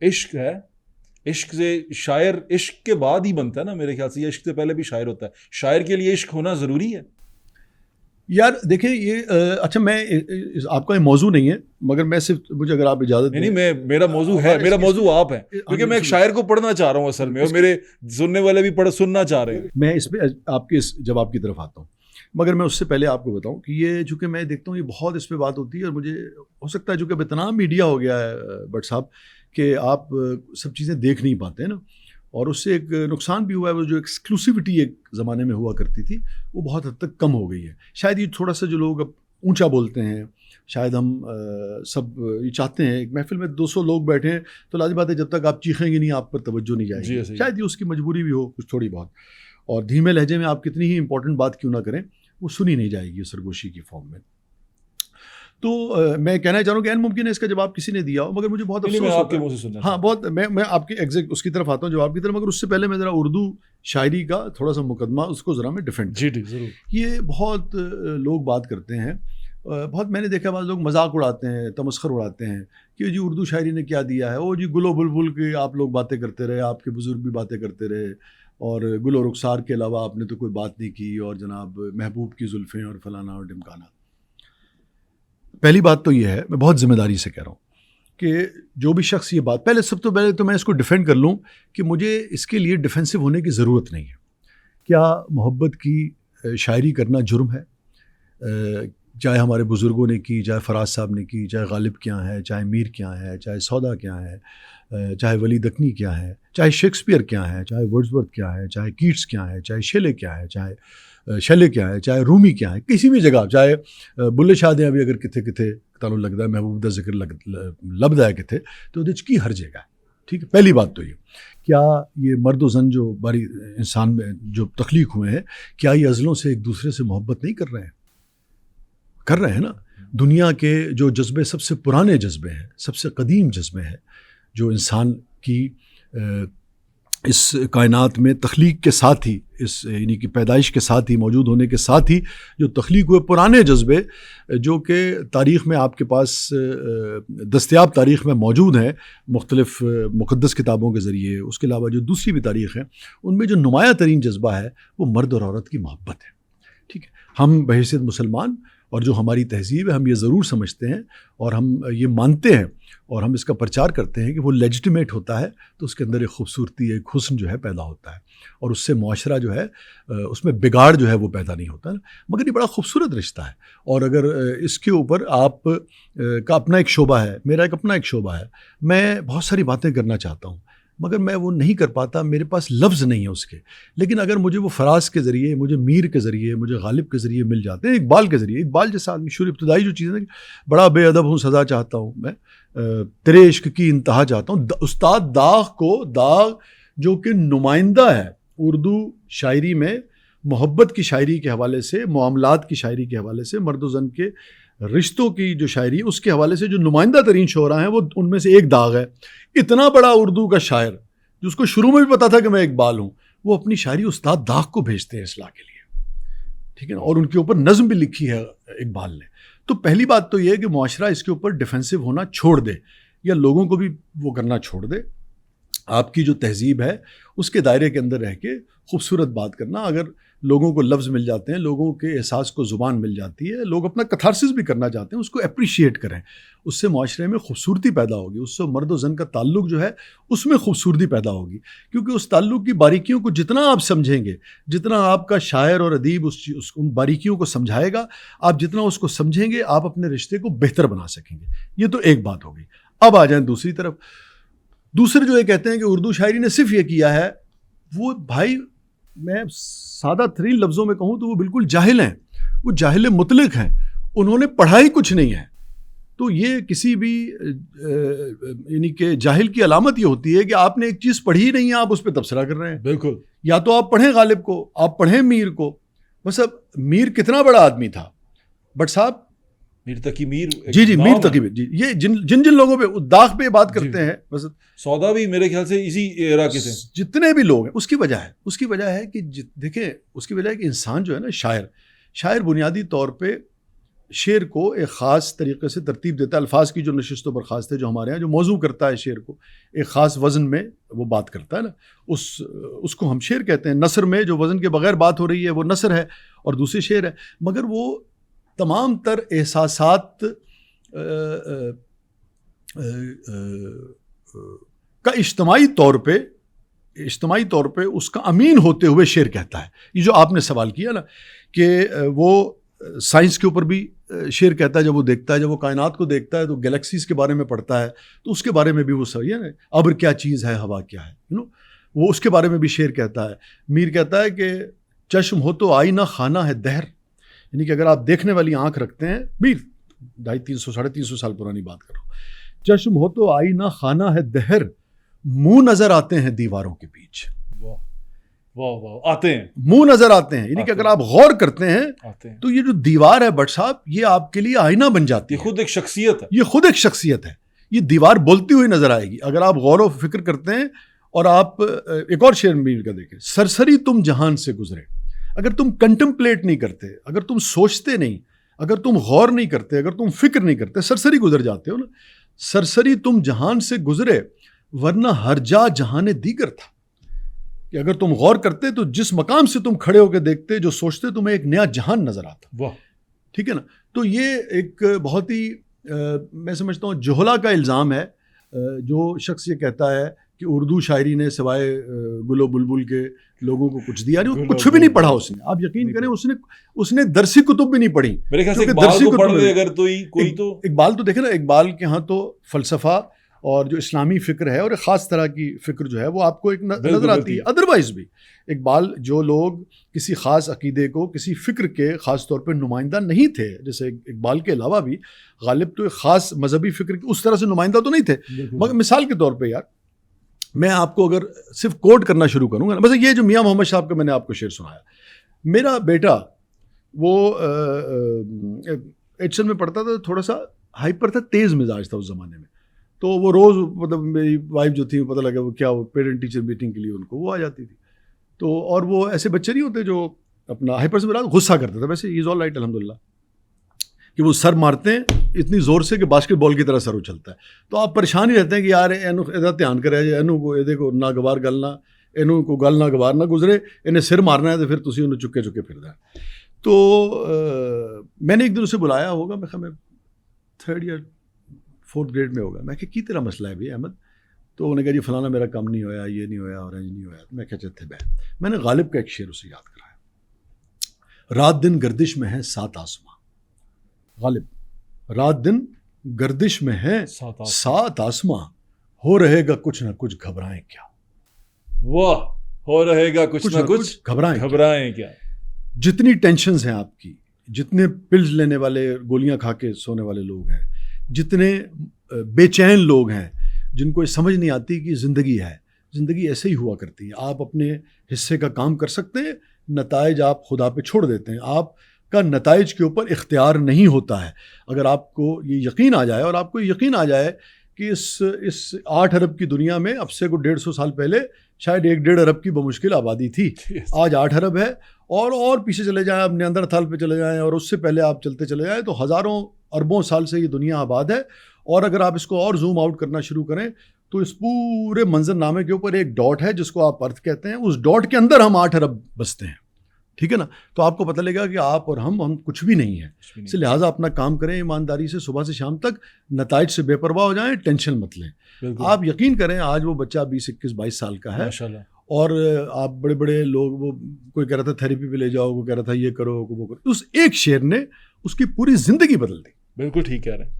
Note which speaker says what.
Speaker 1: عشق ہے, عشق سے شاعر عشق کے بعد ہی بنتا ہے نا میرے خیال سے, یہ عشق سے پہلے بھی شاعر ہوتا ہے. شاعر کے لیے عشق ہونا ضروری ہے
Speaker 2: یار دیکھیں یہ اچھا میں آپ کا یہ موضوع نہیں ہے مگر میں صرف مجھے اگر آپ اجازت
Speaker 1: نہیں میرا موضوع ہے, میرا موضوع آپ ہے, کیونکہ میں ایک شاعر کو پڑھنا چاہ رہا ہوں اصل میں, اور میرے سننے والے بھی سننا چاہ رہے ہیں.
Speaker 2: میں اس پہ آپ کے اس جواب کی طرف آتا ہوں, مگر میں اس سے پہلے آپ کو بتاؤں کہ یہ چونکہ میں دیکھتا ہوں یہ بہت اس پہ بات ہوتی ہے, اور مجھے ہو سکتا ہے چونکہ اب اتنا میڈیا ہو گیا ہے بٹ صاحب کہ آپ سب چیزیں دیکھ نہیں پاتے ہیں نا, اور اس سے ایک نقصان بھی ہوا ہے. وہ جو ایکسکلوسیوٹی ایک زمانے میں ہوا کرتی تھی وہ بہت حد تک کم ہو گئی ہے. شاید یہ تھوڑا سا جو لوگ اب اونچا بولتے ہیں, شاید ہم سب یہ چاہتے ہیں ایک محفل میں 200 لوگ بیٹھے ہیں تو لازم بات ہے جب تک آپ چیخیں گے نہیں آپ پر توجہ نہیں جائے گی. شاید یہ اس کی مجبوری بھی ہو کچھ تھوڑی بہت, اور دھیمے لہجے میں آپ کتنی ہی امپورٹنٹ بات کیوں نہ کریں وہ سنی نہیں جائے گی سرگوشی کی فارم میں. تو میں کہنا چاہ رہا ہوں کہ ممکن ہے اس کا جواب کسی نے دیا ہو, مگر مجھے بہت افسوس ہوتا ہے. ہاں بہت میں آپ کی ایگزیکٹ اس کی طرف آتا ہوں جواب کی طرف, مگر اس سے پہلے میں ذرا اردو شاعری کا تھوڑا سا مقدمہ اس کو ذرا میں ڈیفینڈ.
Speaker 1: جی ضرور.
Speaker 2: یہ بہت لوگ بات کرتے ہیں, بہت میں نے دیکھا بعض لوگ مذاق اڑاتے ہیں, تمسخر اڑاتے ہیں کہ جی اردو شاعری نے کیا دیا ہے, وہ جی گل و بلبل کے آپ لوگ باتیں کرتے رہے, آپ کے بزرگ بھی باتیں کرتے رہے, اور گل و رخسار کے علاوہ آپ نے تو کوئی بات نہیں کی, اور جناب محبوب کی زلفیں اور فلانا اور ڈمکانا. پہلی بات تو یہ ہے, میں بہت ذمہ داری سے کہہ رہا ہوں کہ جو بھی شخص یہ بات, سب تو پہلے تو میں اس کو ڈیفینڈ کر لوں کہ مجھے اس کے لیے ڈیفینسو ہونے کی ضرورت نہیں ہے. کیا محبت کی شاعری کرنا جرم ہے؟ چاہے ہمارے بزرگوں نے کی, چاہے فراز صاحب نے کی, چاہے غالب کیا ہے, چاہے میر کیا ہے, چاہے سودا کیا ہے, چاہے ولی دکنی کیا ہے, چاہے شیکسپیئر کیا ہے, چاہے ورڈزورتھ کیا ہے, چاہے کیٹس کیا ہے, چاہے شیلے کیا ہے, چاہے شیلے کیا ہے, چاہے رومی کیا ہے, کسی بھی جگہ, چاہے بلے شاہ دے ابھی اگر کتنے کتنے تعلق لگتا ہے محبوب دا ذکر لبدا ہے کتنے تو وہ کی ہر جگہ ہے. ٹھیک ہے, پہلی بات تو یہ. کیا یہ مرد و زن جو باری انسان میں جو تخلیق ہوئے ہیں, کیا یہ ازلوں سے ایک دوسرے سے محبت نہیں کر رہے ہیں؟ کر رہے ہیں نا. دنیا کے جو جذبے سب سے پرانے جذبے ہیں, سب سے قدیم جذبے ہیں, جو انسان کی اس کائنات میں تخلیق کے ساتھ ہی, اس یعنی کہ پیدائش کے ساتھ ہی, موجود ہونے کے ساتھ ہی جو تخلیق ہوئے پرانے جذبے جو کہ تاریخ میں آپ کے پاس دستیاب تاریخ میں موجود ہیں مختلف مقدس کتابوں کے ذریعے, اس کے علاوہ جو دوسری بھی تاریخ ہے, ان میں جو نمایاں ترین جذبہ ہے وہ مرد اور عورت کی محبت ہے. ٹھیک ہے, ہم بحیثیت مسلمان اور جو ہماری تہذیب ہے ہم یہ ضرور سمجھتے ہیں اور ہم یہ مانتے ہیں اور ہم اس کا پرچار کرتے ہیں کہ وہ لیجٹیمیٹ ہوتا ہے تو اس کے اندر ایک خوبصورتی, ایک حسن جو ہے پیدا ہوتا ہے, اور اس سے معاشرہ جو ہے اس میں بگاڑ جو ہے وہ پیدا نہیں ہوتا. مگر یہ بڑا خوبصورت رشتہ ہے, اور اگر اس کے اوپر آپ کا اپنا ایک شعبہ ہے, میرا ایک اپنا ایک شعبہ ہے, میں بہت ساری باتیں کرنا چاہتا ہوں مگر میں وہ نہیں کر پاتا, میرے پاس لفظ نہیں ہے اس کے. لیکن اگر مجھے وہ فراز کے ذریعے, مجھے میر کے ذریعے, مجھے غالب کے ذریعے مل جاتے ہیں, اقبال کے ذریعے, اقبال جیسا آدمی, شروع ابتدائی جو چیزیں بڑا بے ادب ہوں, سزا چاہتا ہوں میں, تیرے عشق کی انتہا چاہتا ہوں. استاد داغ جو کہ نمائندہ ہے اردو شاعری میں محبت کی شاعری کے حوالے سے, معاملات کی شاعری کے حوالے سے, مرد و زن کے رشتوں کی جو شاعری ہے اس کے حوالے سے جو نمائندہ ترین شعراء ہیں وہ ان میں سے ایک داغ ہے. اتنا بڑا اردو کا شاعر جس کو شروع میں بھی پتا تھا کہ میں اقبال ہوں, وہ اپنی شاعری استاد داغ کو بھیجتے ہیں اصلاح کے لیے. ٹھیک ہے نا, اور ان کے اوپر نظم بھی لکھی ہے اقبال نے. تو پہلی بات تو یہ ہے کہ معاشرہ اس کے اوپر ڈیفینسو ہونا چھوڑ دے, یا لوگوں کو بھی وہ کرنا چھوڑ دے. آپ کی جو تہذیب ہے اس کے دائرے کے اندر رہ کے خوبصورت بات کرنا. اگر لوگوں کو لفظ مل جاتے ہیں, لوگوں کے احساس کو زبان مل جاتی ہے, لوگ اپنا کتھارسس بھی کرنا چاہتے ہیں, اس کو اپریشیٹ کریں, اس سے معاشرے میں خوبصورتی پیدا ہوگی, اس سے مرد و زن کا تعلق جو ہے اس میں خوبصورتی پیدا ہوگی. کیونکہ اس تعلق کی باریکیوں کو جتنا آپ سمجھیں گے, جتنا آپ کا شاعر اور ادیب ان باریکیوں کو سمجھائے گا, آپ جتنا اس کو سمجھیں گے آپ اپنے رشتے کو بہتر بنا سکیں گے. یہ تو ایک بات ہوگی. اب آ جائیں دوسری طرف. دوسرے جو یہ کہتے ہیں کہ اردو شاعری نے صرف یہ کیا ہے, وہ بھائی میں سادہ ترین لفظوں میں کہوں تو وہ بالکل جاہل ہیں, وہ جاہل مطلق ہیں, انہوں نے پڑھائی کچھ نہیں ہے. تو یہ کسی بھی یعنی کہ جاہل کی علامت یہ ہوتی ہے کہ آپ نے ایک چیز پڑھی نہیں ہے, آپ اس پہ تبصرہ کر رہے ہیں. بالکل, یا تو آپ پڑھیں غالب کو, آپ پڑھیں میر کو. بس اب میر کتنا بڑا آدمی تھا, بٹ صاحب
Speaker 1: میر تقی میر,
Speaker 2: جی میر تقی میر, جی یہ جن لوگوں پہ داغ پہ بات کرتے ہیں, بس
Speaker 1: سودا بھی میرے خیال سے اسی ایرا کے تھے.
Speaker 2: جتنے بھی لوگ ہیں اس کی وجہ ہے کہ دیکھیں, اس کی وجہ ہے کہ انسان جو ہے نا, شاعر بنیادی طور پہ شعر کو ایک خاص طریقے سے ترتیب دیتا ہے. الفاظ کی جو نشست و برخاست ہے جو ہمارے یہاں جو موضوع کرتا ہے شعر کو ایک خاص وزن میں وہ بات کرتا ہے نا, اس کو ہم شعر کہتے ہیں. نثر میں جو وزن کے بغیر بات ہو رہی ہے وہ نثر ہے اور دوسری شعر ہے. مگر وہ تمام تر احساسات کا اجتماعی طور پہ اس کا امین ہوتے ہوئے شعر کہتا ہے. یہ جو آپ نے سوال کیا نا کہ وہ سائنس کے اوپر بھی شعر کہتا ہے, جب وہ دیکھتا ہے, جب وہ کائنات کو دیکھتا ہے تو گلیکسیز کے بارے میں پڑھتا ہے تو اس کے بارے میں بھی وہ صحیح ہے نا, ابر کیا چیز ہے, ہوا کیا ہے, وہ اس کے بارے میں بھی شعر کہتا ہے. میر کہتا ہے کہ چشم ہو تو آئینہ خانہ ہے دہر, یعنی کہ اگر آپ دیکھنے والی آنکھ رکھتے ہیں, میر 250-350 سال پرانی بات کر رہا ہوں, چشم ہو تو آئینہ خانہ ہے دہر, منہ نظر آتے ہیں دیواروں کے بیچ.
Speaker 1: آتے ہیں,
Speaker 2: منہ نظر آتے ہیں, یعنی کہ اگر آپ غور کرتے ہیں تو یہ جو دیوار ہے بٹ صاحب یہ آپ کے لیے آئینہ بن جاتی ہے.
Speaker 1: یہ خود ایک شخصیت ہے,
Speaker 2: یہ خود ایک شخصیت ہے. یہ دیوار بولتی ہوئی نظر آئے گی اگر آپ غور و فکر کرتے ہیں. اور آپ ایک اور شعر میر کا دیکھیں, سرسری تم جہان سے گزرے. اگر تم کنٹمپلیٹ نہیں کرتے, اگر تم سوچتے نہیں, اگر تم غور نہیں کرتے, اگر تم فکر نہیں کرتے, سرسری گزر جاتے ہو نا. سرسری تم جہان سے گزرے ورنہ ہر جا جہان دیگر تھا. کہ اگر تم غور کرتے تو جس مقام سے تم کھڑے ہو کے دیکھتے, جو سوچتے, تمہیں ایک نیا جہان نظر آتا. ٹھیک ہے نا. تو یہ ایک بہت ہی میں سمجھتا ہوں جہلا کا الزام ہے جو شخص یہ کہتا ہے کہ اردو شاعری نے سوائے گل و بلبل کے لوگوں کو کچھ دیا نہیں. کچھ بھی نہیں پڑھا اس نے. آپ یقین کریں اس نے درسی کتب بھی نہیں پڑھی.
Speaker 1: میرے خیال سے اقبال کو پڑھ لے اگر کوئی تو
Speaker 2: اقبال تو دیکھیں نا, اقبال کے ہاں تو فلسفہ اور جو اسلامی فکر ہے اور ایک خاص طرح کی فکر جو ہے وہ آپ کو ایک نظر آتی ہے. ادروائز بھی اقبال جو لوگ کسی خاص عقیدے کو, کسی فکر کے خاص طور پہ نمائندہ نہیں تھے, جیسے اقبال کے علاوہ بھی غالب تو ایک خاص مذہبی فکر کے اس طرح سے نمائندہ تو نہیں تھے. مگر مثال کے طور پہ یار میں آپ کو اگر صرف کوٹ کرنا شروع کروں گا, بس یہ جو میاں محمد صاحب کا میں نے آپ کو شعر سنایا, میرا بیٹا وہ ایچن میں پڑھتا تھا, تھوڑا سا ہائپر تھا, تیز مزاج تھا اس زمانے میں. تو وہ روز مطلب میری وائف جو تھی پتہ لگا وہ کیا وہ پیرنٹ ٹیچر میٹنگ کے لیے ان کو وہ آ جاتی تھی. تو اور وہ ایسے بچے نہیں ہوتے جو اپنا ہائپر سے مراد غصہ کرتا تھا. ویسے از آل رائٹ الحمدللہ کہ وہ سر مارتے ہیں اتنی زور سے کہ باسکٹ بال کی طرح سر اچھلتا ہے. تو آپ پریشان ہی رہتے ہیں کہ یار اینو ادا دھیان کرے جائے, اینو کو یہ کو نہ گوار گل نہ اینو کو گل نہ گوار نہ گزرے, انہیں سر مارنا ہے تو پھر تسی انہوں چکے چکے پھر دیں. تو میں نے ایک دن اسے بلایا ہوگا, میں 3rd یا 4th گریڈ میں ہوگا. میں کہ کی تیرا مسئلہ ہے بھائی احمد؟ تو انہوں نے کہا جی فلانا میرا کام نہیں ہویا, یہ نہیں ہویا, اورنج نہیں ہویا. میں کہتے تھے میں نے غالب کا ایک شعر اسے یاد کرایا, رات دن گردش میں ہے 7 آسماں. غالب رات دن گردش میں ہے 7 آسماں, ہو رہے گا کچھ نہ کچھ گھبرائیں کیا.
Speaker 1: واہ, ہو رہے گا کچھ نہ کچھ گھبرائیں کیا.
Speaker 2: جتنی ٹینشنز ہیں آپ کی, جتنے پلز لینے والے, گولیاں کھا کے سونے والے لوگ ہیں, جتنے بے چین لوگ ہیں جن کو یہ سمجھ نہیں آتی کہ زندگی ہے, زندگی ایسے ہی ہوا کرتی ہے. آپ اپنے حصے کا کام کر سکتے ہیں, نتائج آپ خدا پہ چھوڑ دیتے ہیں. آپ کا نتائج کے اوپر اختیار نہیں ہوتا ہے. اگر آپ کو یہ یقین آ جائے, اور آپ کو یقین آ جائے کہ اس 8 ارب کی دنیا میں اب سے کو 150 سال پہلے شاید 1-1.5 ارب کی بمشکل آبادی تھی, آج 8 ارب ہے. اور پیچھے چلے جائیں آپ نیاندرتھال پہ چلے جائیں, اور اس سے پہلے آپ چلتے چلے جائیں, تو ہزاروں اربوں سال سے یہ دنیا آباد ہے. اور اگر آپ اس کو اور زوم آؤٹ کرنا شروع کریں تو اس پورے منظر نامے کے اوپر ایک ڈاٹ ہے جس کو آپ ارتھ کہتے ہیں, اس ڈاٹ کے اندر ہم 8 ارب بستے ہیں. ٹھیک ہے نا. تو آپ کو پتہ لگے گا کہ آپ اور ہم کچھ بھی نہیں ہیں. اس لہٰذا اپنا کام کریں ایمانداری سے, صبح سے شام تک, نتائج سے بے پرواہ ہو جائیں, ٹینشن مت لیں. آپ یقین کریں آج وہ بچہ 20-21-22 سال کا ہے, اور آپ بڑے بڑے لوگ, وہ کوئی کہہ رہا تھا تھیراپی پہ لے جاؤ, کوئی کہہ رہا تھا یہ کرو وہ کرو, اس ایک شعر نے اس کی پوری زندگی بدل دی.
Speaker 1: بالکل ٹھیک کہہ رہے ہیں.